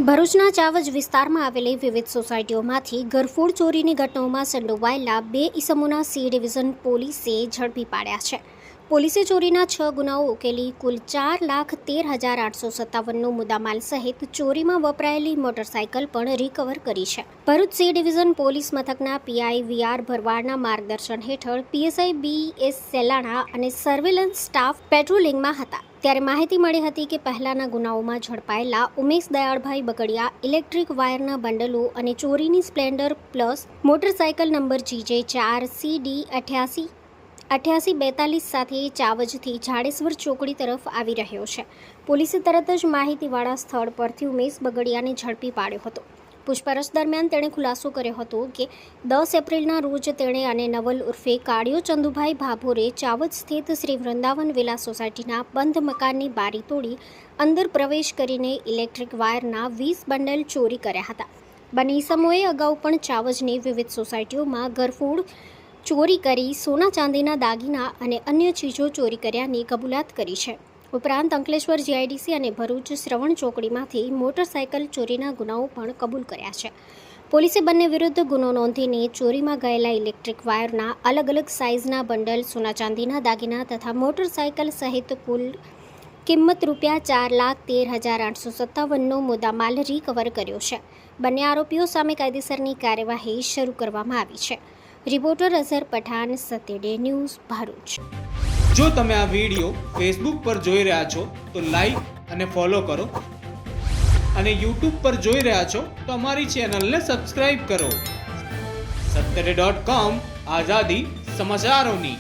ભરૂચના ચાવજ વિસ્તારમાં આવેલી વિવિધ સોસાયટીઓમાંથી ઘરફોડ ચોરીની ઘટનાઓમાં સંડોવાયેલા 2 ઇસમોના સી ડિવિઝન પોલીસે ઝડપી પાડ્યા છે. પોલીસે ચોરીના 6 ગુનાઓ ઉકેલી કુલ 4,13,857નો મુદ્દામાલ સહિત ચોરીમાં વપરાયેલી મોટરસાયકલ પણ રિકવર કરી છે. ભરૂચ સી ડિવિઝન પોલીસ મથકના પીઆઈ વીઆર ભરવાડના માર્ગદર્શન હેઠળ પીએસઆઈ બીએસ સેલાણા અને સર્વેલન્સ સ્ટાફ પેટ્રોલિંગમાં હતા. ત્યારે માહિતી મળી હતી કે પહેલાના ગુનાઓમાં ઝડપાયેલા ઉમેશ દયાળભાઈ બગડિયા ઇલેક્ટ્રિક વાયરના બંડલો અને ચોરીની Splendor plus motorcycle number GJ4CD 8842 સાથે ચાવજથી જાડેશ્વર ચોકડી તરફ આવી રહ્યો છે. પોલીસે તરત જ માહિતીવાળા સ્થળ પરથી ઉમેશ બગડિયાને ઝડપી પાડ્યો હતો. પૂછપરછ દરમિયાન તેણે ખુલાસો કર્યો હતો કે 10 એપ્રિલના રોજ તેણે અને નવલ ઉર્ફે કાળિયો ચંદુભાઈ ભાભોરે ચાવજ સ્થિત શ્રી વૃંદાવન વિલા સોસાયટીના બંધ મકાનની બારી તોડી અંદર પ્રવેશ કરીને ઇલેક્ટ્રિક વાયરના 20 બંડલ ચોરી કર્યા હતા. બંને ઇસમોએ અગાઉ પણ ચાવજની વિવિધ સોસાયટીઓમાં ઘરફોડ ચોરી કરી સોના ચાંદીના દાગીના અને અન્ય ચીજો ચોરી કર્યાની કબૂલાત કરી છે. ઉપરાંત અંકલેશ્વર જીઆઈડીસી અને ભરૂચ શ્રવણ ચોકડીમાંથી મોટરસાયકલ ચોરીના ગુનાઓ પણ કબૂલ કર્યા છે. પોલીસે બંને વિરુદ્ધ ગુનો નોંધીને ચોરીમાં ગયેલા ઇલેક્ટ્રિક વાયરના અલગ અલગ સાઇઝના બંડલ, સોના ચાંદીના દાગીના તથા મોટરસાયકલ સહિત કુલ કિંમત ₹4,13,857નો મુદ્દામાલ રિકવર કર્યો છે. બંને આરોપીઓ સામે કાયદેસરની કાર્યવાહી શરૂ કરવામાં આવી છે. રિપોર્ટર અઝહર પઠાણ, સત્ય ડે ન્યૂઝ, ભરૂચ. જો તમે આ વિડીયો ફેસબુક પર જોઈ રહ્યા છો તો લાઈક અને ફોલો કરો અને યુટ્યુબ પર જોઈ રહ્યા છો તો અમારી ચેનલને સબસ્ક્રાઇબ કરો. સત્યડે.com આઝાદી સમાચારોની.